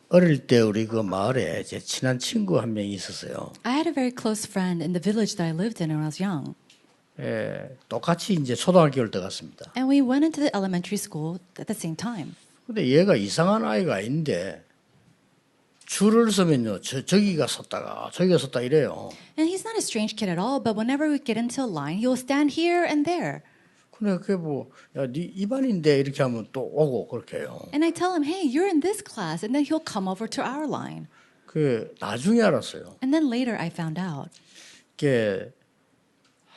어릴 때 우리 그 마을에 제 친한 친구 한 명이 있었어요. I had a very close friend in the village that I lived in when I was young. 똑같이 이제 초등학교를 들어갔습니다. And we went into the elementary school at the same time. 근데 얘가 이상한 아이가 아닌데 줄을 서면요, 저기가 섰다가 저기가 섰다 이래요. And he's not a strange kid at all, but whenever we get into a line, he will stand here and there. 근데 그게 뭐, 야, 네 이반인데 이렇게 하면 또 오고 그렇게 해요. And I tell him, hey, you're in this class. And then he'll come over to our line. 그 나중에 알았어요. And then later I found out. 이게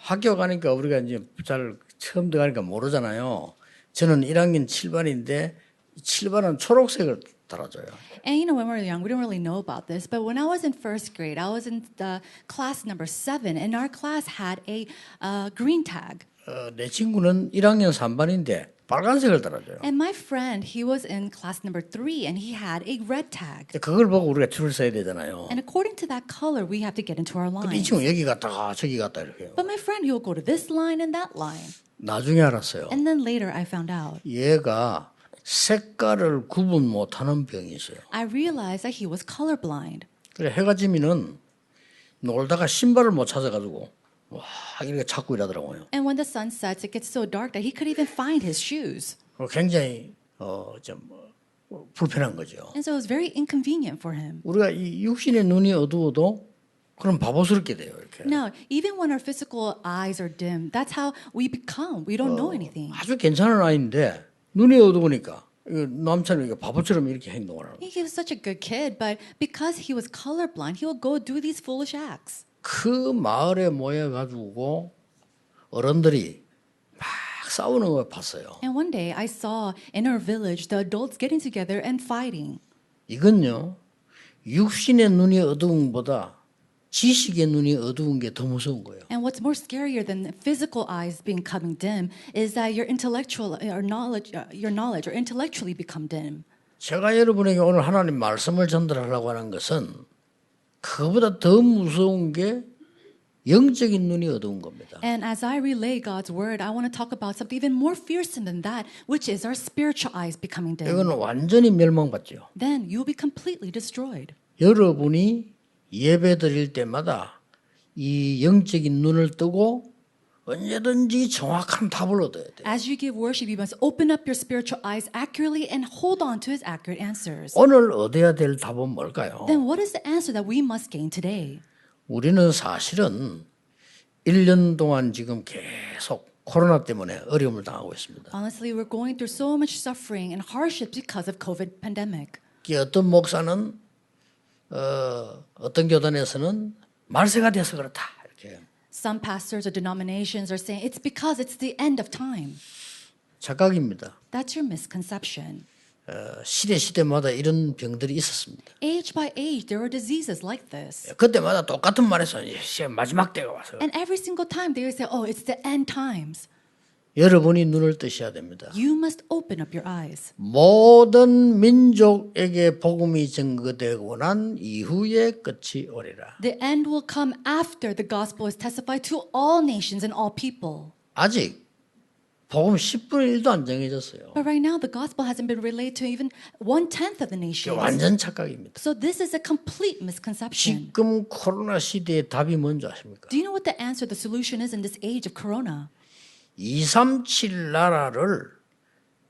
학교 가니까 우리가 이제 잘 처음 들어가니까 모르잖아요. 저는 1학년 7반인데 7반은 초록색을 달아줘요. And you know, when we were young, we didn't really know about this. But when I was in first grade, I was in the class number 7. And our class had a green tag. 내 친구는 1학년 3반인데 빨간색을 달아줘요. And my friend, he was in class number 3 and he had a red tag. 그걸 보고 우리가 줄을 서야 되잖아요. And according to that color, we have to get into our 근데 이 line. 친구 여기 갔다가 저기 갔다 이렇게 해요. But my friend, he will go to this line and that line. 나중에 알았어요. And then later I found out. 얘가 색깔을 구분 못하는 병이 있어요. I realized that he was colorblind. 그래 해가 지면은 놀다가 신발을 못 찾아가지고 와 이렇게 찾고 이러더라고요. And when the sun sets, it gets so dark that he could even find his shoes. 굉장히 좀 불편한 거죠. And so it was very inconvenient for him. 우리가 이 육신의 눈이 어두워도 그럼 바보스럽게 돼요 이렇게. Now, even when our physical eyes are dim, that's how we become. We don't know anything. 아주 괜찮은 아이인데 눈이 어두우니까 남처럼 이렇게 바보처럼 이렇게 행동을 하는. He was such a good kid, but because he was colorblind, he would go do these foolish acts. 그 마을에 모여가지고 어른들이 막 싸우는 걸 봤어요. And one day I saw in our village the adults getting together and fighting. 이건요 육신의 눈이 어두운 것보다 지식의 눈이 어두운 게 더 무서운 거예요. And what's more scarier than physical eyes becoming dim is that your knowledge or intellectually become dim. 제가 여러분에게 오늘 하나님 말씀을 전달하려고 하는 것은 그보다 더 무서운 게 영적인 눈이 어두운 겁니다. And as I relay God's word, I want to talk about something even more fearsome than that, which is our spiritual eyes becoming dim. 이거는 완전히 멸망받죠. Then you'll be completely destroyed. 여러분이 예배 드릴 때마다 이 영적인 눈을 뜨고 언제든지 정확한 답을 얻어야 돼요. As you give worship, you must open up your spiritual eyes accurately and hold on to his accurate answers. 오늘 얻어야 될 답은 뭘까요? Then what is the answer that we must gain today? 우리는 사실은 1년 동안 지금 계속 코로나 때문에 어려움을 당하고 있습니다. Honestly, we're going through so much suffering and hardships because of COVID pandemic. 어떤 목사는 어떤 교단에서는 말세가 돼서 그렇다 이렇게. Some pastors or denominations are saying it's because it's the end of time. 착각입니다. That's your misconception. 시대마다 이런 병들이 있었습니다. Age by age, there were diseases like this. 그때마다 똑같은 말에서 이제 마지막 때가 와서 And every single time they would say, oh, it's the end times. 여러분이 눈을 뜨셔야 됩니다. You must open up your eyes. 모든 민족에게 복음이 증거되고 난 이후에 끝이 오리라. The end will come after the gospel is testified to all nations and all people. 아직 복음 10분의 1도 안 정해졌어요. But right now, the gospel hasn't been relayed to even 1/10 of the nations. 완전 착각입니다. So this is a complete misconception. 지금 코로나 시대의 답이 뭔지 아십니까? Do you know what the answer, the solution is in this age of corona? 237 나라를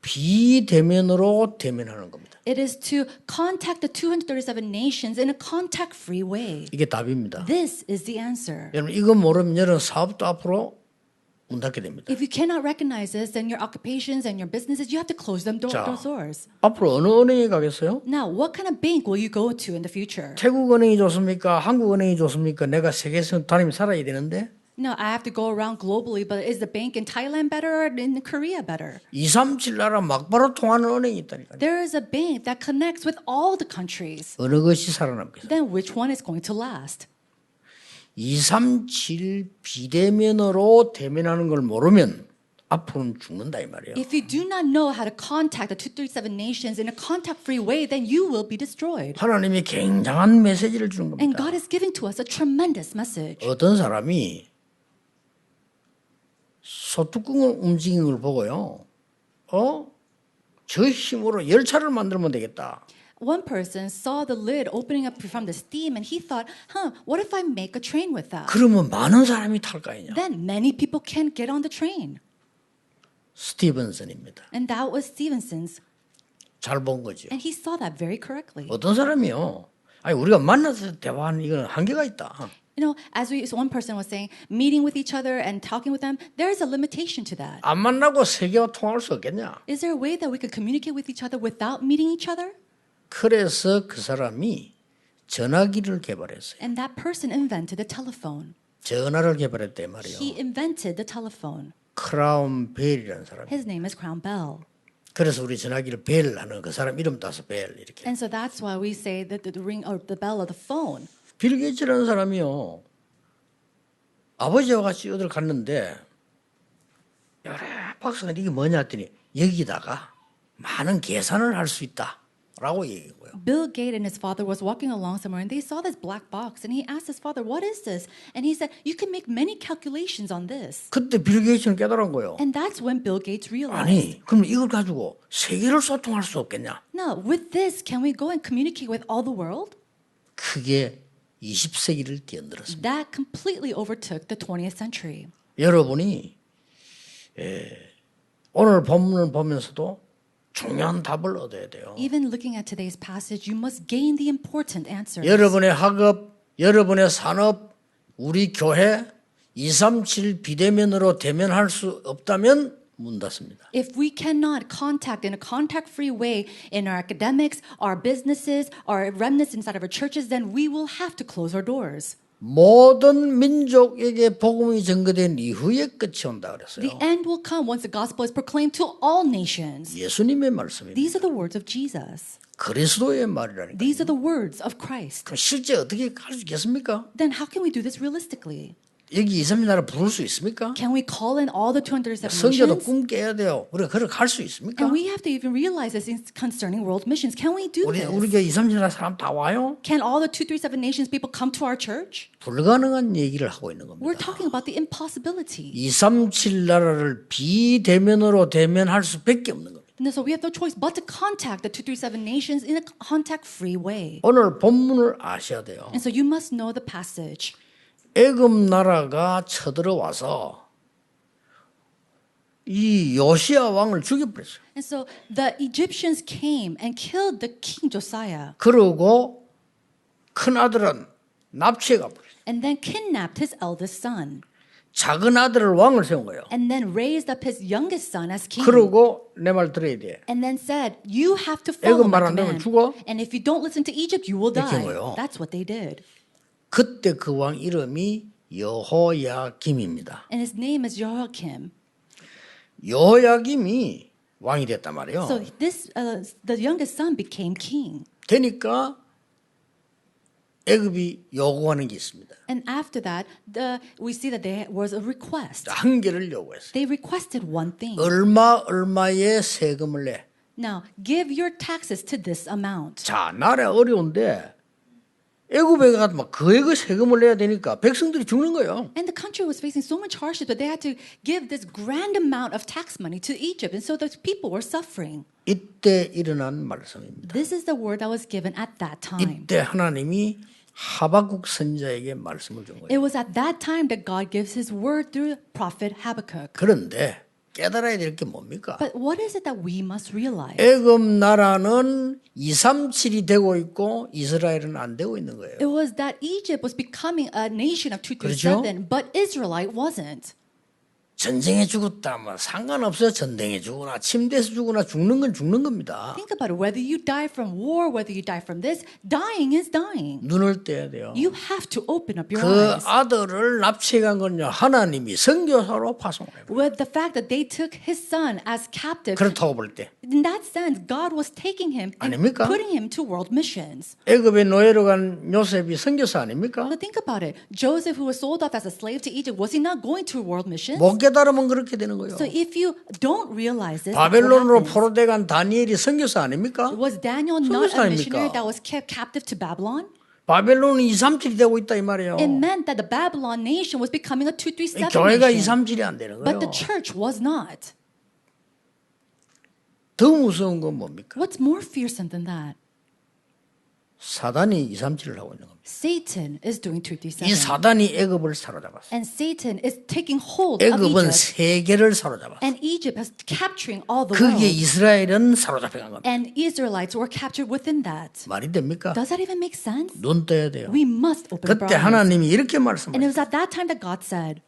비대면으로 대면하는 겁니다. It is to contact the 237 nations in a contact-free way. 이게 답입니다. This is the answer. 여러분 이거 모르면 여러분 사업도 앞으로 문 닫게 됩니다. If you cannot recognize this, then your occupations and your businesses, you have to close them 자. those doors. 앞으로 어느 은행에 가겠어요? Now, what kind of bank will you go to in the future? 태국 은행이 좋습니까? 한국 은행이 좋습니까? 내가 세계에서 다니며 살아야 되는데 No, I have to go around globally, but is the bank in Thailand better or in Korea better? 237 나라 막바로 통하는 은행이 있다니까요. There is a bank that connects with all the countries. 어느 것이 살아남겠어요? Then which one is going to last? 237 비대면으로 대면하는 걸 모르면 앞으로는 죽는다 이 말이에요. If you do not know how to contact the 237 nations in a contact-free way, then you will be destroyed. 하나님이 굉장한 메시지를 주는 And 겁니다. God is giving to us a tremendous message. 어떤 사람이 소뚜껑을 움직이는 걸 보고요. 저 힘으로 열차를 만들면 되겠다. One person saw the lid opening up from the steam and he thought, what if I make a train with that? 그러면 많은 사람이 탈 거 아니냐. Then many people can get on the train. 스티븐슨입니다. And that was Stevenson's. 잘 본 거죠. And he saw that very correctly. 어떤 사람이요. 아니 우리가 만나서 대화하는 이건 한계가 있다. You know, one person was saying, meeting with each other and talking with them, there is a limitation to that. 안 만나고 세계와 통할 수 없겠냐. Is there a way that we could communicate with each other without meeting each other? 그래서 그 사람이 전화기를 개발했어요. And that person invented the telephone. 전화를 개발했대 말이요. He invented the telephone. 크라운 벨이라는 사람. His name is Crown Bell. 그래서 우리 전화기를 벨 하는 그 사람 이름 따서 벨 이렇게. And so that's why we say that the ring or the bell of the phone. 빌 게이츠라는 사람이요. 아버지와 같이 어딜 갔는데 여래 박사가 이게 뭐냐 했더니 여기다가 많은 계산을 할 수 있다라고 얘기한 거예요. Bill Gates and his father was walking along somewhere and they saw this black box and he asked his father, "What is this?" And he said, "You can make many calculations on this." 그때 빌 게이츠는 깨달은 거예요. And that's when Bill Gates realized, 아니 그럼 이걸 가지고 세계를 소통할 수 없겠냐? "No, with this can we go and communicate with all the world?" 그게 20세기를 뛰어들었습니다. That completely overtook the 20th century. 여러분이 오늘 본문을 보면서도 중요한 답을 얻어야 돼요. Even looking at today's passage, you must gain the important answers. 여러분의 학업, 여러분의 산업, 우리 교회 237 비대면으로 대면할 수 없다면 문 닫습니다. If we cannot contact in a contact-free way in our academics, our businesses, our remnants inside of our churches, then we will have to close our doors. 모든 민족에게 복음이 전거된 이후에 끝이 온다 그랬어요. The end will come once the gospel is proclaimed to all nations. 예수님의 말씀입니다. These are the words of Jesus. 그리스도의 말이라니까. These are the words of Christ. 그럼 실제 어떻게 할 수 있겠습니까? Then how can we do this realistically? 여기 2, 3일 나라 부를 수 있습니까? Can we call in all the 207 성교도 nations? 꿈 깨야 돼요. 우리가 그렇게 할 수 있습니까? And we have to even realize this concerning world missions. Can we do 우리 this? 교회 2, 3일 나라 사람 다 와요? Can all the 237 nations people come to our church? 불가능한 얘기를 하고 있는 We're 겁니다. talking about the impossibility. 2, 3, 7 나라를 비대면으로 대면할 수밖에 없는 겁니다. And so we have no choice but to contact the 237 nations in a contact-free way. 오늘 본문을 아셔야 돼요. And so you must know the passage. 애굽 나라가 쳐들어와서 이 요시야 왕을 죽여버렸어요. And so the Egyptians came and killed the king Josiah 그러고 큰 아들은 납치해 가버렸어요. and then kidnapped his eldest son 작은 아들을 왕을 세운 거예요. and then raised up his youngest son as king. 그러고 내 말 들어야 돼. And then said, you have to follow 애굽 말 my 안 되면 command. 죽어. And if you don't listen to Egypt, you will 이렇게 한 die. 거예요. That's what they did. 그때 그 왕 이름이 여호야김입니다. And his name is Jehoiakim. 여호야김이 왕이 됐단 말이에요. So the youngest son became king. 되니까 애굽이 요구하는 게 있습니다. And after that, we see that there was a request. 한 개를 요구했어요. They requested one thing. 얼마의 세금을 내. Now, give your taxes to this amount. 자, 나라 어려운데 애굽에 가서 막 그 세금을 내야 되니까 백성들이 죽는 거예요. And the country was facing so much hardship that they had to give this grand amount of tax money to Egypt. And so the people were suffering. 이때 일어난 말씀입니다. This is the word that was given at that time. 이때 하나님이 하박국 선지자에게 말씀을 준 거예요. It was at that time that God gives his word through prophet Habakkuk. 그런데 깨달아야 될 게 뭡니까? But what is it that we must realize? 애굽 나라는 237이 되고 있고 이스라엘은 안 되고 있는 거예요. It was that Egypt was becoming a nation of 237, 그렇죠? but Israelite wasn't. 전쟁에 죽었다 뭐 상관없어요. 전쟁에 죽거나 침대에서 죽거나 죽는 건 죽는 겁니다. Think about it. Whether you die from war, whether you die from this, dying is dying. 눈을 떼야 돼요. You have to open up your 그 eyes. 아들을 납치한 건요 하나님이 선교사로 파송해요. With the fact that they took his son as captive, 그렇다고 볼 때 in that sense, God was taking him and 아닙니까? putting him to world missions. 애굽의 노예로 간 요셉이 선교사 아닙니까? But think about it. Joseph, who was sold off as a slave to Egypt, was he not going to world missions? 못 깨달으면 그렇게 되는 거예요. So if you don't realize this, 바벨론으로 what happens? 포로돼 간 다니엘이 선교사 아닙니까? Was Daniel not 선교사 a missionary 아닙니까? that was kept captive to Babylon? 바벨론은 237이 되고 있다 이 말이에요. It meant that the Babylon nation was becoming a 237 교회가 nation. 237이 안 되는 But 거예요. the church was not. 더 무서운 건 뭡니까? What's more fearsome than that? 사단이 237을 하고 있는 겁니다. Satan is doing 이 237. 사단이 애굽을 사로잡았어요. And Satan is taking hold of 애굽은 Egypt. 세계를 사로잡았어요. And Egypt is capturing all the 거기에 world. 이스라엘은 사로잡혀간 겁니다. And Israelites were captured within that. 말이 됩니까? Does that even make sense? 눈 떠야 돼요. We must open up 그때 our eyes. 하나님이 이렇게 And it 말씀하셨어요. was at that time that God said,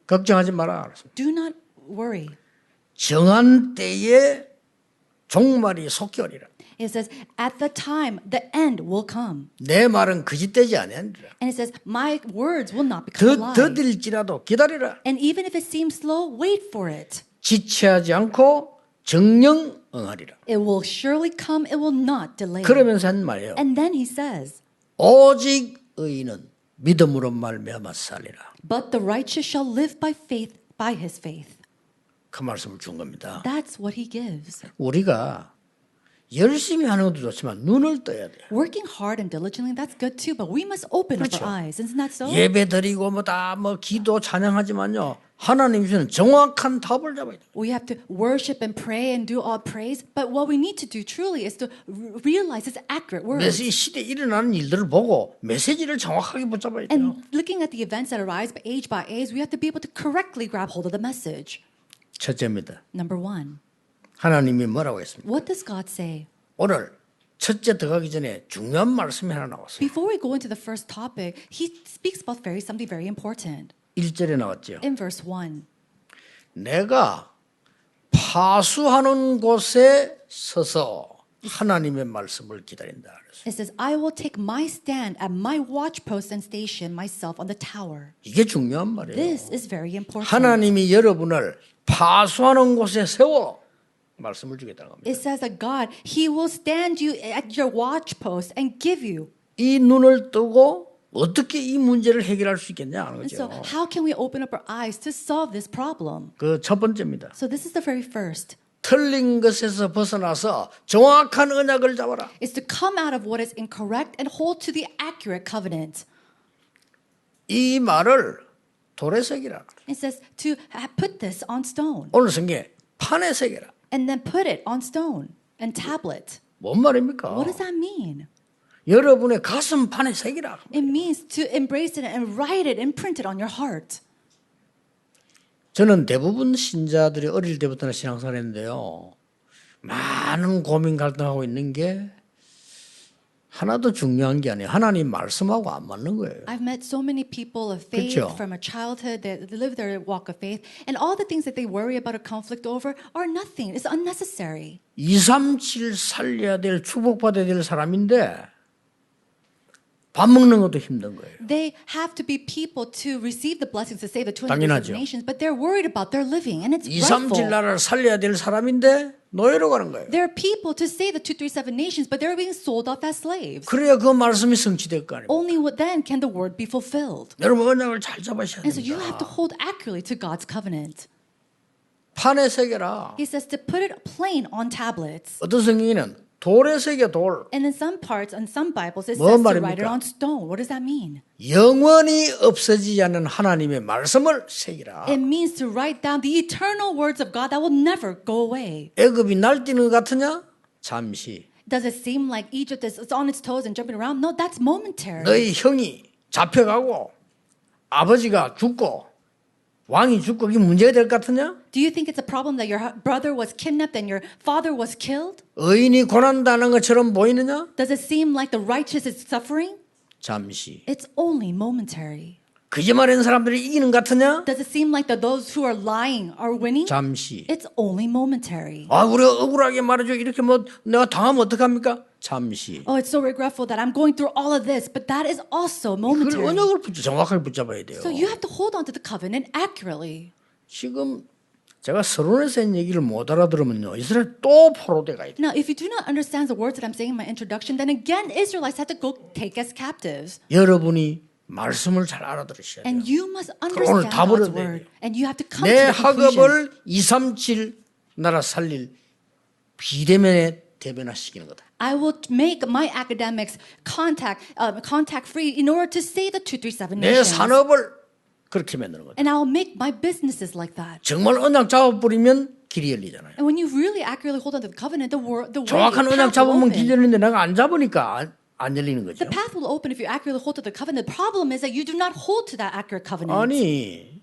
걱정하지 마라. do not worry. 정한 때에 종말이 속히 오리라. It says, at the time, the end will come. 내 말은 거짓되지 아니하니라. And it says, my words will not become a lie. 더딜지라도 기다리라. And even if it seems slow, wait for it. 지체하지 않고 정령 응하리라. It will surely come. It will not delay. 그러면서 한 말이에요. And then he says, 오직 의인은 믿음으로 말미암아 살리라. but the righteous shall live by faith, by his faith. 그 말씀을 준 겁니다. That's what he gives. 우리가 열심히 하는 것도 좋지만 눈을 떠야 돼요. Working hard and diligently, that's good too, but we must open up 그렇죠. our eyes. Isn't that so? 예배 드리고 기도 찬양하지만요. 하나님 주시는 정확한 답을 잡아야 돼요. We have to worship and pray and do all praise, but what we need to do truly is to realize it's accurate words. 이 시대에 일어나는 일들을 보고 메시지를 정확하게 붙잡아야 돼요. And looking at the events that arise by age, we have to be able to correctly grab hold of the message. 첫째입니다. Number one, 하나님이 뭐라고 했습니까? what does God say? 오늘 첫째 들어가기 전에 중요한 말씀이 하나 나왔어요. Before we go into the first topic, he speaks about something very important. 1절에 나왔죠. In verse 1, 내가 파수하는 곳에 서서 하나님의 말씀을 기다린다. 그랬어요. it says, I will take my stand at my watchpost and station myself on the tower. 이게 중요한 말이에요. This is very important. 하나님이 여러분을 파수하는 곳에 세워 말씀을 주겠다는 겁니다. It says that God, He will stand you at your watchpost and give you. 이 눈을 뜨고 어떻게 이 문제를 해결할 수 있겠냐 하는 And so, 거죠. how can we open up our eyes to solve this problem? 그 첫 번째입니다. So, this is the very first. 틀린 것에서 벗어나서 정확한 언약을 잡아라. Is to come out of what is incorrect and hold to the accurate covenant. 이 말을 돌에 새기라. It says to put this on stone 오늘 성경에 판에 새기라. and then put it on stone and tablet. 뭔 말입니까? What does that mean? 여러분의 가슴 판에 새기라. It means to embrace it and write it, imprint it on your heart. 저는 대부분 신자들이 어릴 때부터는 신앙생활 했는데요. 많은 고민 갈등하고 있는 게 하나도 중요한 게 아니에요. 하나님 말씀하고 안 맞는 거예요. I've met so many people of faith 그렇죠. from a childhood that live their walk of faith, and all the things that they worry about or conflict over are nothing. It's unnecessary. 237 살려야 될 축복받아야 될 사람인데 밥 먹는 것도 힘든 거예요. They have to be people to receive the blessings to save the 237 당연하죠. nations, but they're worried about their living, and it's 237 rightful. 나라를 살려야 될 사람인데 노예로 가는 거예요. There are people to save the 237 nations, but they're being sold off as slaves. 그래야 그 말씀이 성취될 거 아닙니까? Only then can the word be fulfilled. 여러분 언약을 잘 잡으셔야 And so you have 됩니다. to hold accurately to God's covenant. 판에 새겨라. He says to put it plain on tablets. 어떤 성경에는 돌에 새겨 돌. And in some parts, on some Bibles, it 뭔 says to write it 말입니까? on stone. What does that mean? 영원히 없어지지 않는 하나님의 말씀을 새기라. It means to write down the eternal words of God that will never go away. 애굽이 날뛰는 것 같으냐? 잠시. Does it seem like Egypt is on its toes and jumping around? No, that's momentary. 너희 형이 잡혀가고 아버지가 죽고 왕이 죽고 이게 문제가 될 것 같으냐? Do you think it's a problem that your brother was kidnapped and your father was killed? 의인이 고난당하는 것처럼 보이느냐? Does it seem like the righteous is suffering? 잠시. It's only momentary. 거짓말하는 사람들이 이기는 것 같으냐? Does it seem like that those who are lying are winning? 잠시. It's only momentary. 아, 우리가 억울하게 말해줘. 이렇게 내가 당하면 어떡합니까? 잠시. Oh, it's so regretful that I'm going through all of this, but that is also 그걸 momentary. 언약을 정확하게 붙잡아야 돼요. So you have to hold on to the covenant accurately. 지금 제가 서론에서 한 얘기를 못 알아들으면요. 이스라엘 또 포로돼 가야 돼요. Now, if you do not understand the words that I'm saying in my introduction, then again, Israelites had to go take as captives. 여러분이 말씀을 잘 알아들으셔야 돼요. And you must 오늘 understand 답을 God's 얻어야 word. And you have to come 내 to the conclusion. 학업을 237 나라 살릴 비대면에 대변화시키는 거다. I will make my academics contact free in order to save the 237 내 nations. 산업을 그렇게 만드는 거다. And I will make my businesses like that. 정말 언약 잡아버리면 길이 열리잖아요. And when you really accurately hold on to the covenant, the way 정확한 path 언약 will 잡으면 open. 길 열리는데 내가 안 잡으니까 안 열리는 거죠. The path will open if you accurately hold to the covenant. The problem is that you do not hold to that accurate covenant. 아니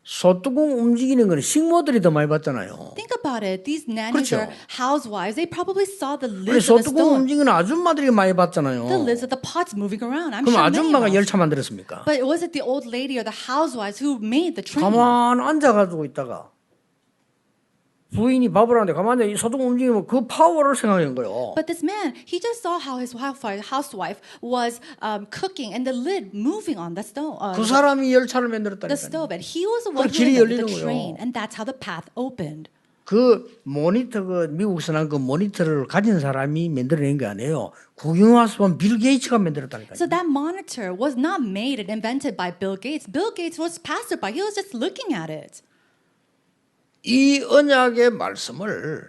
소뚜껑 움직이는 거는 식모들이 더 많이 봤잖아요. Think about it. These nannies 그렇죠. or housewives, they probably saw the 우리 lids of the 소뚜껑 stone, 움직이는 아줌마들이 많이 the 봤잖아요. lids of the pots moving around. I'm 그럼 sure many 아줌마가 of us. 열차 만들었습니까? But was it the old lady or the housewives who made the train? 가만 앉아가지고 있다가 부인이 밥을 하는데 가만히 소뚜껑 움직이면 그 파워를 생각한 거예요. But this man, he just saw how his housewife was cooking and the lid moving on the stone. 그 사람이 열차를 The 만들었다니까요. stove, and he was the one 그 who 길이 invented 열리는 the 거예요. train, and that's how the path opened. 그 모니터 그 미국에서 난 그 모니터를 가진 사람이 만들어낸 게 아니에요. 국영화서 보면 빌 게이츠가 만들었다니까요. So that monitor was not made and invented by Bill Gates. Bill Gates was passerby. He was just looking at it. 이 언약의 말씀을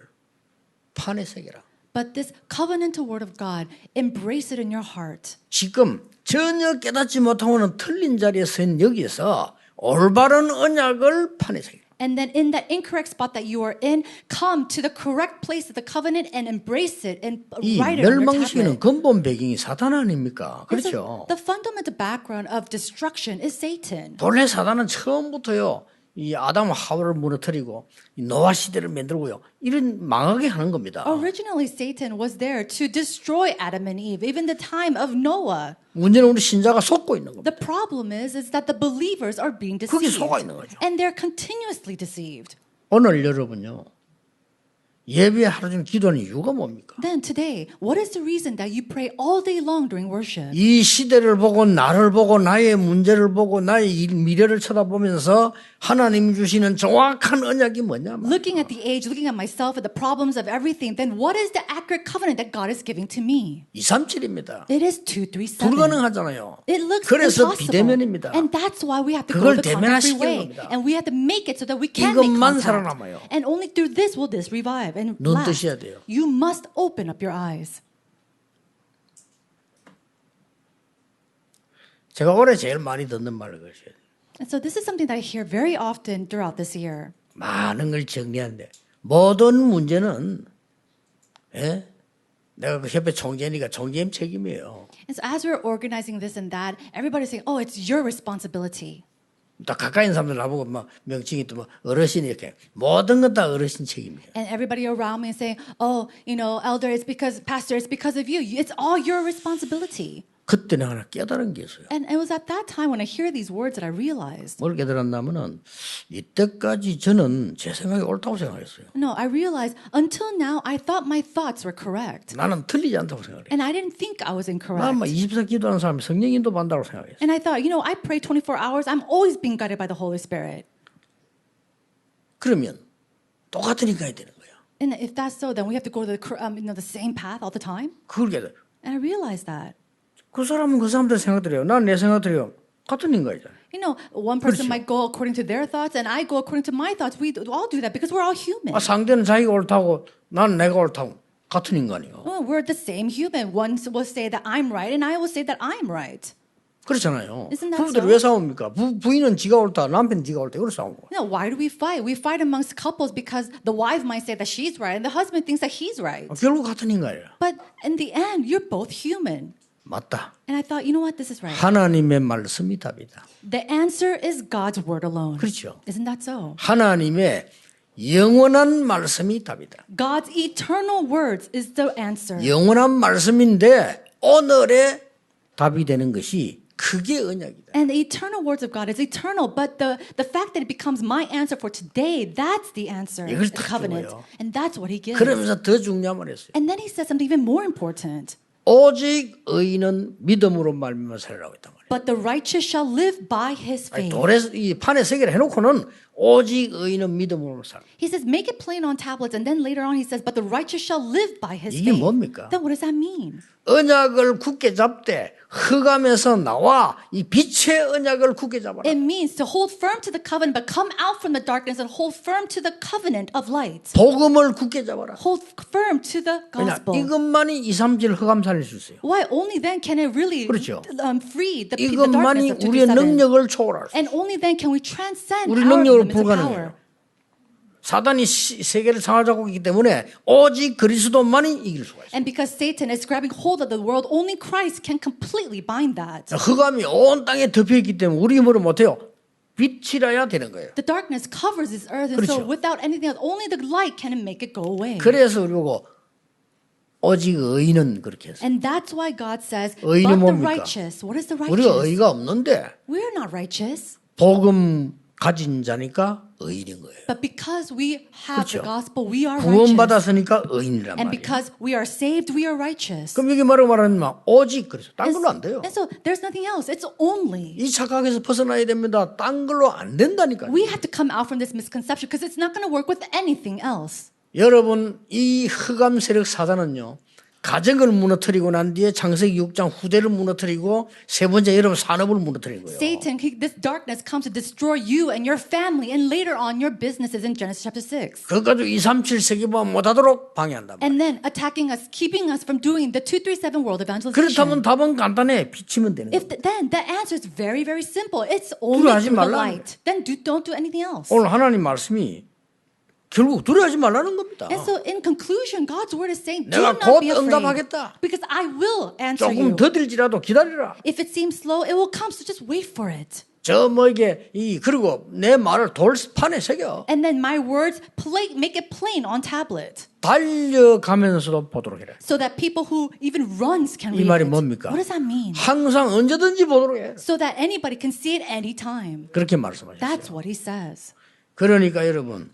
판에 새겨라. But this covenantal word of God, embrace it in your heart. 지금 전혀 깨닫지 못하고는 틀린 자리에 선 여기에서 올바른 언약을 판에 새겨라. And then in that incorrect spot that you are in, come to the correct place of the covenant and embrace it and 이 write it on your 멸망시키는 tablet. 근본 배경이 사단 아닙니까? And 그렇죠. so the fundamental background of destruction is Satan. 본래 사단은 처음부터요. 이 아담 하와를 무너뜨리고 이 노아 시대를 만들고요. 이런 망하게 하는 겁니다. Originally, Satan was there to destroy Adam and Eve, even the time of Noah. 문제는 우리 신자가 속고 있는 겁니다. The problem is that the believers are being 그게 deceived. 속아 있는 거죠. And they're continuously deceived. 오늘 여러분요. 예배 하루 종일 기도하는 이유가 뭡니까? Then today, what is the reason that you pray all day long during worship? 이 시대를 보고 나를 보고 나의 문제를 보고 나의 미래를 쳐다보면서 하나님 주시는 정확한 언약이 뭐냐? Looking at the age, looking at myself and the problems of everything, then what is the accurate covenant that God is giving to me? 237입니다. It is 237. 불가능하잖아요. It looks 그래서 impossible. 비대면입니다. And that's why we have to go 그걸 the contact-free 대면화시키는 way. 겁니다. And we have to make it so that we can make 이것만 contact. 살아남아요. And only through this will this revive and 눈 last. 뜨셔야 돼요. You must open up your eyes. 제가 올해 제일 많이 듣는 말을 그러셔야 돼요. And so this is something that I hear very often throughout this year. 많은 걸 정리하는데 모든 문제는 예? 내가 그 협회 총재니까 총재님 책임이에요. And so as we're organizing this and that, everybody's saying, oh, it's your responsibility. 딱 가까이 있는 사람들 나보고 막 명칭이 또 뭐 어르신 이렇게 모든 건 다 어르신 책임이에요. And everybody around me is saying, oh, you know, elder, it's because, pastor, it's because of you. It's all your responsibility. 그때 내가 하나 깨달은 게 있어요. And it was at that time when I hear these words that I realized. 뭘 깨달았냐면은 이때까지 저는 제 생각이 옳다고 생각했어요. No, I realized until now I thought my thoughts were correct. 나는 틀리지 않다고 생각해요. And I didn't think I was incorrect. 나는 막 24 기도하는 사람이 성령 인도 받는다고 생각했어요. And I thought, you know, I pray 24 hours. I'm always being guided by the Holy Spirit. 그러면 똑같은 인간이 되는 거예요. And if that's so, then we have to go to the same path all the time. 그걸 깨달아요. And I realized that. 그 사람은 그 사람들 생각들이에요. 난 내 생각들이요. 같은 인간이잖아요. You know, one person 그렇죠. might go according to their thoughts, and I go according to my thoughts. We all do that because we're all human. 아, 상대는 자기가 옳다고 나는 내가 옳다고 같은 인간이요. Oh, we're the same human. One will say that I'm right, and I will say that I'm right. 그렇잖아요. Isn't that 부부들이 so? 왜 싸웁니까? 부인은 지가 옳다, 남편은 지가 옳다. 이걸 싸우는 거예요. No, why do we fight? We fight amongst couples because the wife might say that she's right, and the husband thinks that he's right. 결국 같은 인간이에요. But in the end, you're both human. 맞다. And I thought, you know what? This is right. 하나님의 말씀이 답이다. The answer is God's word alone. 그렇죠. Isn't that so? 하나님의 영원한 말씀이 답이다. God's eternal words is the answer. 영원한 말씀인데 오늘의 답이 되는 것이 그게 언약이다. And the eternal words of God is eternal, but the fact that it becomes my answer for today, that's the answer, 이걸 the 딱 covenant. 줘요. And that's what he gives. 그러면서 더 중요한 말 했어요. And then he says something even more important. 오직 의인은 믿음으로 말미암아 살리라고 했단 말이에요. But the righteous shall live by his 아니, faith. 돌에 이 판에 세계를 해놓고는 오직 의인은 믿음으로 살아. He says, make it plain on tablets. And then later on he says, but the righteous shall live by his 이게 faith. 뭡니까? Then what does that mean? 언약을 굳게 잡되 흑암에서 나와 이 빛의 언약을 굳게 잡아라. It means to hold firm to the covenant, but come out from the darkness and hold firm to the covenant of light. 복음을 굳게 잡아라. Hold firm to the 그냥 gospel. 이것만이 2, 3질 흑암 살릴 수 있어요. Why? Only then can it really 그렇죠. free the darkness 이것만이 of 우리의 237. 능력을 초월할 수 있어요. And only then can we transcend 우리 our 능력으로 limits of 불가능해요. power. 사단이 세계를 상하자고 있기 때문에 오직 그리스도만이 이길 수가 있어요. And because Satan is grabbing hold of the world, only Christ can completely bind that. 흑암이 온 땅에 덮여 있기 때문에 우리 힘으로 못해요. 빛이라야 되는 거예요. The darkness covers this earth, and so 그렇죠. without anything else, only the light can make it go away. 그래서 그리고 오직 의인은 그렇게 했어요. And that's why God says, 의인이 but the 뭡니까? righteous. What is the 우리가 righteous? 의가 없는데 We're not righteous. 복음 가진 자니까 의인인 거예요. But because we have the 그렇죠. gospel, we are righteous. 구원받았으니까 의인이란 And 말이에요. because we are saved, we are righteous. 그럼 여기 말하는 오직 그래서 딴 걸로 안 돼요. And so there's nothing else. It's only. 이 착각에서 벗어나야 됩니다. 딴 걸로 안 된다니까요. We have to come out from this misconception because it's not going to work with anything else. 여러분 이 흑암 세력 사단은요. 가정을 무너뜨리고 난 뒤에 창세기 6장 후대를 무너뜨리고 세 번째 여러분 산업을 무너뜨린 거예요. Satan, this darkness comes to destroy you and your family and later on your businesses in Genesis chapter 6. 그것 가지고 237 세계보험 못하도록 방해한다. And then attacking us, keeping us from doing the 237 world evangelization. 그렇다면 답은 간단해. 비치면 되는 거예요. Then the answer is very, very simple. It's only 두려워하지 through the 말라는 light. Then don't do anything else. 오늘 하나님 말씀이 결국 두려워하지 말라는 겁니다. And so in conclusion, God's word is saying, do 내가 not 곧 be afraid. 응답하겠다. Because I will answer 조금 you. 더딜지라도 기다리라. If it seems slow, it will come. So just wait for it. 저 뭐에게 그리고 내 말을 돌판에 새겨 And then my words, make it plain on tablet. 달려가면서도 보도록 해라. So that people who even runs can 이 read 말이 it. 뭡니까? What does that mean? 항상 언제든지 보도록 해. So that anybody can see it anytime. 그렇게 말씀하셨어요. That's what he says. 그러니까 여러분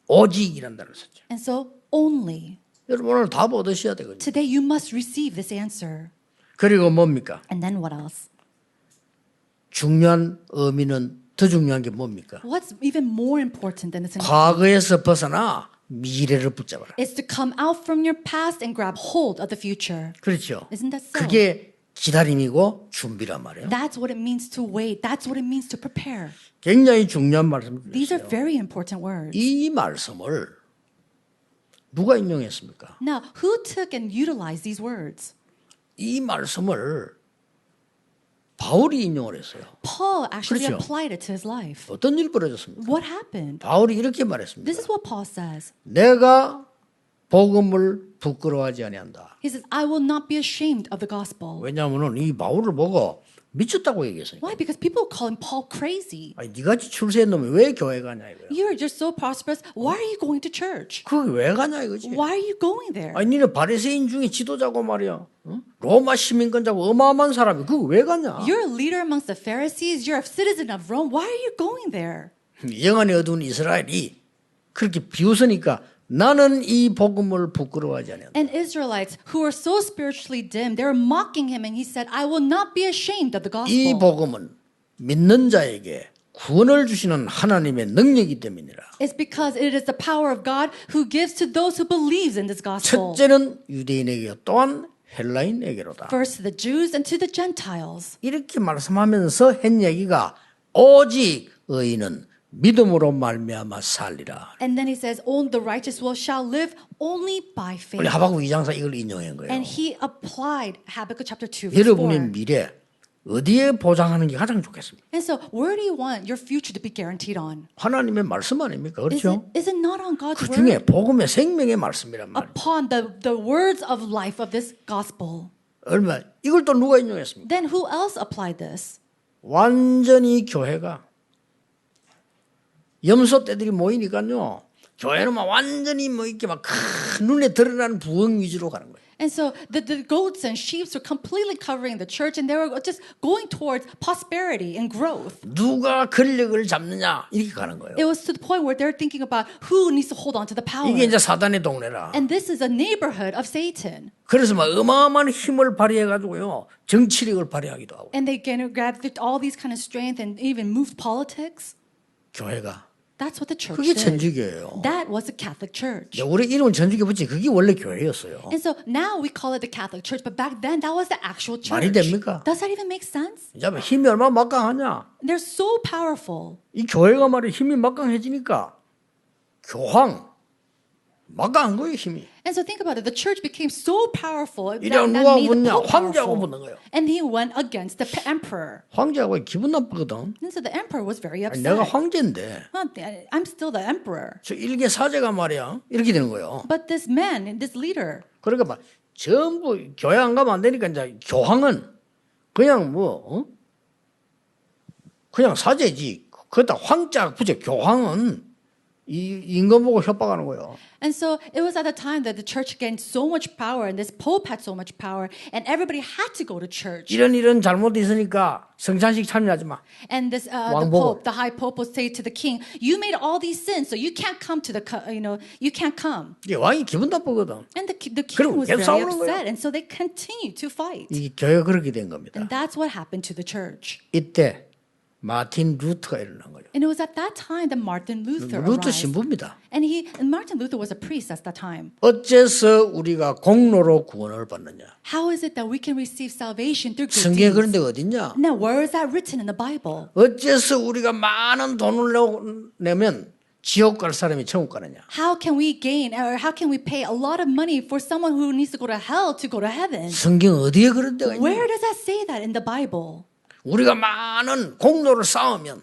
오직이란 단어를 썼죠. And so only. 여러분 오늘 답 얻으셔야 되거든요. Today you must receive this answer. 그리고 뭡니까? And then what else? 중요한 의미는 더 중요한 게 뭡니까? What's even more important than this? 과거에서 벗어나 미래를 붙잡아라. Is to come out from your past and grab hold of the future. 그렇죠. Isn't that so? 그게 기다림이고 준비란 말이에요. That's what it means to wait. That's what it means to prepare. 굉장히 중요한 These are 말씀이에요. very important words. 이 말씀을 누가 인용했습니까? Now, who took and utilized these words? 이 말씀을 바울이 인용을 했어요. Paul actually 그렇죠. applied it to his life. 어떤 일이 벌어졌습니까? What happened? 바울이 이렇게 말했습니다. This is what Paul says. 내가 복음을 부끄러워하지 아니한다. He says, I will not be ashamed of the gospel. 왜냐하면 이 바울을 보고 미쳤다고 얘기했어요. Why? Because people call him Paul crazy. 아니 니같이 출세한 놈이 왜 교회 가냐 이거야. You're just so prosperous. Why are you going to church? 그게 왜 가냐 이거지. Why are you going there? 아니 니는 바리새인 중에 지도자고 말이야. 응? 로마 시민권자고 어마어마한 사람이 그거 왜 가냐. You're a leader amongst the Pharisees. You're a citizen of Rome. Why are you going there? 영안이 어두운 이스라엘이 그렇게 비웃으니까 나는 이 복음을 부끄러워하지 않는다. And Israelites who are so spiritually dim, they were mocking him, and he said, I will not be ashamed of the 이 gospel. 복음은 믿는 자에게 구원을 주시는 하나님의 능력이기 때문이라. It's because it is the power of God who gives to those who believes in this gospel. 첫째는 유대인에게 또한 헬라인에게로다. First to the Jews and to the Gentiles. 이렇게 말씀하면서 한 얘기가 오직 의인은 믿음으로 말미암아 살리라. And then he says, "Only the righteous shall live only by faith." 우리 하박국 2장사 이걸 인용한 거예요. And he applied Habakkuk chapter 2 verse 4. 여러분의 미래 어디에 보장하는 게 가장 좋겠습니까? And so, where do you want your future to be guaranteed on? 하나님의 말씀 아닙니까? 그렇죠? Is it not on God's 그 word? 중에 복음의 생명의 말씀이란 말이에요. Upon the words of life of this gospel. 얼마 이걸 또 누가 인용했습니까? Then who else applied this? 완전히 교회가 염소 떼들이 모이니까요. 교회는 막 완전히 뭐 이렇게 막 큰 눈에 드러나는 부흥 위주로 가는 거예요. And so the goats and sheep were completely covering the church, and they were just going towards prosperity and growth. 누가 권력을 잡느냐 이렇게 가는 거예요. It was to the point where they're thinking about who needs to hold on to the power. 이게 이제 사단의 동네라. And this is a neighborhood of Satan. 그래서 막 어마어마한 힘을 발휘해 가지고요 정치력을 발휘하기도 하고. And they grabbed all these kind of strength and even moved politics. 교회가 That's what the church 그게 did. 천주교예요. That was the Catholic Church. 우리 이름은 천주교 붙지 그게 원래 교회였어요. And so now we call it the Catholic Church, but back then that was the actual church. 말이 됩니까? Does that even make sense? 이제 힘이 얼마나 막강하냐? They're so powerful. 이 교회가 말이 힘이 막강해지니까 교황 막강한 거예요, 힘이. And so think about it. The church became so powerful that, 이래서 that 누가 made the 붙냐? Pope 황제하고 powerful. 붙는 거예요. And he went against the emperor. 황제하고 기분 나쁘거든. And so the emperor was very 아니, upset. 내가 황제인데 I'm still the emperor. 저 일개 사제가 말이야 이렇게 되는 거예요. But this man, this leader, 그러니까 막 전부 교회 안 가면 안 되니까 이제 교황은 그냥 그냥 사제지. 그다 황자 부제 교황은 이 임금 보고 협박하는 거예요. and so it was at the time that the church gained so much power and this pope had so much power and everybody had to go to church. 이런 잘못이 있으니까 성찬식 참여하지 마. And this the 왕복. pope, the high pope would say to the king, "You made all these sins, so you can't come to you can't come." 이게 왕이 기분 나쁘거든. And the 그럼 king was 계속 very 싸우는 거예요. upset, and so they continued to fight. 이 교회가 그렇게 된 겁니다. And that's what happened to the church. 이때 마틴 루터가 일어난 거죠. And it was at that time that Martin Luther 루터 arrived. 신부입니다. And Martin Luther was a priest at that time. 어째서 우리가 공로로 구원을 받느냐? How is it that we can receive salvation through good 성경에 그런 deeds? 데가 어딨냐? Now, where is that written in the Bible? 어째서 우리가 많은 돈을 내면 지옥 갈 사람이 천국 가느냐? How can we gain or how can we pay a lot of money for someone who needs to go to hell to go to heaven? 성경 어디에 그런 데가 있냐? Where does that say that in the Bible? 우리가 많은 공로를 쌓으면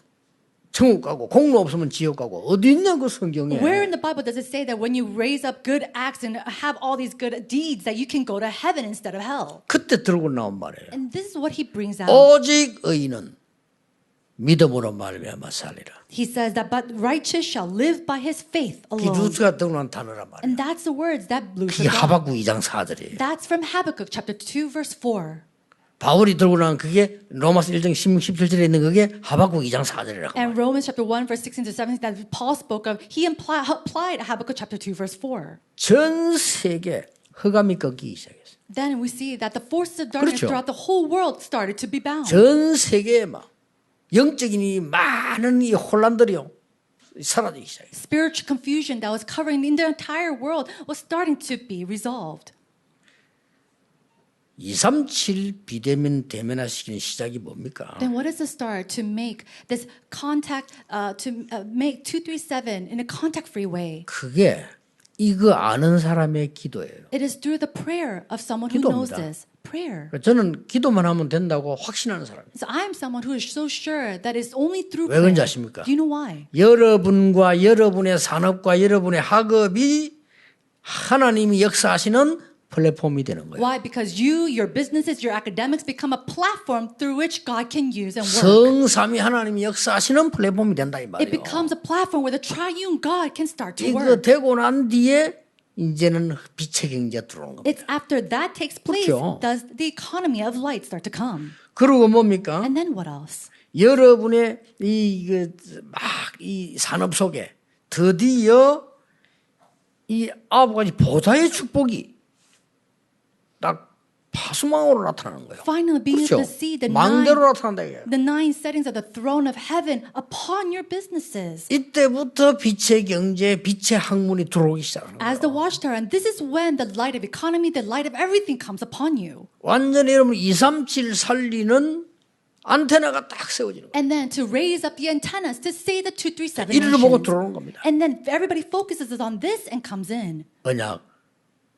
천국 가고 공로 없으면 지옥 가고 어디 있냐 그 성경에? Where in the Bible does it say that when you raise up good acts and have all these good deeds that you can go to heaven instead of hell? 그때 들고 나온 말이에요. And this is what he brings out. 오직 의인은 믿음으로 말미암아 살리라. He says that but righteous shall live by his faith 이 alone. 루트가 들고 나온 단어란 말이에요. And that's the words that Luther 그게 got. 하박국 2장 4절이에요. That's from Habakkuk chapter 2 verse 4. 바울이 들고 나온 그게 로마서 1장 16, 17절에 있는 그게 하박국 2장 4절이라고. And Romans chapter 1 verse 16 to 17 that Paul spoke of, he applied Habakkuk chapter 2 verse 4. 전 세계 흑암이 꺾이기 시작했어요. Then we see that the forces of darkness 그렇죠. throughout the whole world started to be bound. 전 세계에 막 영적인 이 많은 이 혼란들이요 사라지기 시작했어요. Spiritual confusion that was covering the entire world was starting to be resolved. 237 비대면 대면화시키는 시작이 뭡니까? Then what is the start to make this contact, to make 237 in a contact-free way? 그게 이거 아는 사람의 기도예요. It is through the prayer of someone who knows 기도입니다. this. Prayer. 저는 기도만 하면 된다고 확신하는 사람이에요. So I am someone who is so sure that it's only through 왜 prayer. 그런지 아십니까? Do you know why? 여러분과 여러분의 산업과 여러분의 학업이 하나님이 역사하시는 플랫폼이 되는 거예요. Why? Because you, your businesses, your academics become a platform through which God can use and work. 성삼위 하나님이 역사하시는 플랫폼이 된다 이 It 말이에요. becomes a platform where the triune God can start to 이거 work. 되고 난 뒤에 이제는 빛의 경제가 들어오는 겁니다. It's after that takes place 그렇죠. does the economy of light start to come. 그리고 뭡니까? And then what else? 여러분의 이 산업 속에 드디어 이 9가지 보좌의 축복이 딱 파수망으로 나타나는 거예요. Finally being 그렇죠? able to see 망대로 나타난다 이거예요. the nine settings of the throne of heaven upon your businesses. 이때부터 빛의 경제, 빛의 학문이 들어오기 시작하는 As 거예요. the watchtower, and this is when the light of economy, the light of everything comes upon you. 완전히 여러분 237 살리는 안테나가 딱 세워지는 거예요. And then to raise up the antennas to say the 237 이리로 보고 nations. 들어오는 겁니다. And then everybody focuses on this and comes in. 언약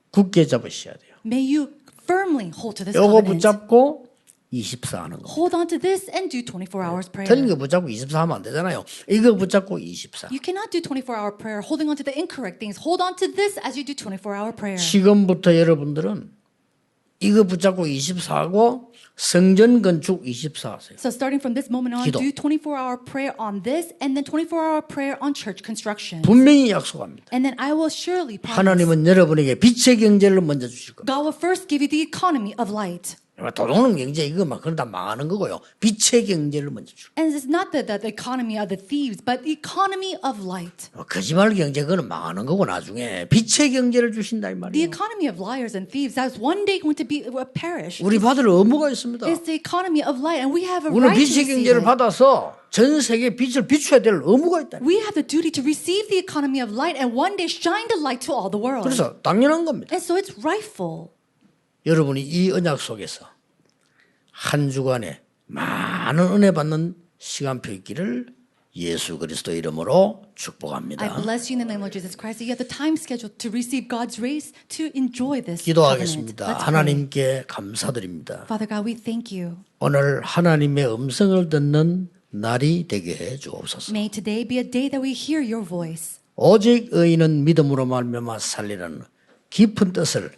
굳게 잡으셔야 돼요. May you firmly hold to this 요거 covenant. 붙잡고 24 하는 거. Hold on to this and do 24 hours prayer. 틀린 거 붙잡고 24 하면 안 되잖아요. 이거 붙잡고 24. You cannot do 24-hour prayer holding on to the incorrect things. Hold on to this as you do 24-hour prayer. 지금부터 여러분들은 이거 붙잡고 24하고 성전 건축 24 하세요. So starting from this moment on, 기도. do 24-hour prayer on this and then 24-hour prayer on church construction. 분명히 약속합니다. And then I will surely promise. 하나님은 여러분에게 빛의 경제를 먼저 주실 겁니다. God will first give you the economy of light. 도둑놈 경제 이거 막 그러다 망하는 거고요. 빛의 경제를 먼저 주고. And it's not the economy of the thieves, but the economy of light. 거짓말 경제 그거는 망하는 거고 나중에 빛의 경제를 주신다 이 The 말이에요. economy of liars and thieves that's one day going to be perish. 우리 받을 의무가 있습니다. It's the economy of light, and we have a 우리는 right to 빛의 receive 경제를 it. 받아서 전 세계 빛을 비춰야 될 의무가 있다. We have the duty to receive the economy of light and one day shine the light to all the world. 그래서 당연한 겁니다. And so it's rightful. 여러분이 이 언약 속에서 한 주간에 많은 은혜 받는 시간표 있기를 예수 그리스도 이름으로 I 축복합니다. bless you in the name of Jesus Christ. You have the time scheduled to receive God's grace to enjoy this covenant. 기도하겠습니다. Let's pray. 하나님께 감사드립니다. Father God, we thank you. 오늘 하나님의 음성을 듣는 날이 되게 해 주옵소서. May today be a day that we hear your voice. 오직 의인은 믿음으로 말미암아 살리라는 깊은 뜻을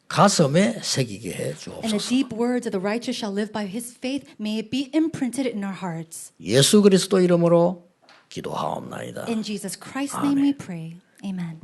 가슴에 새기게 해 And the 주옵소서. deep words of the righteous shall live by his faith. May it be imprinted in our hearts. 예수 그리스도 이름으로 기도하옵나이다. In Jesus Christ's name we pray. Amen.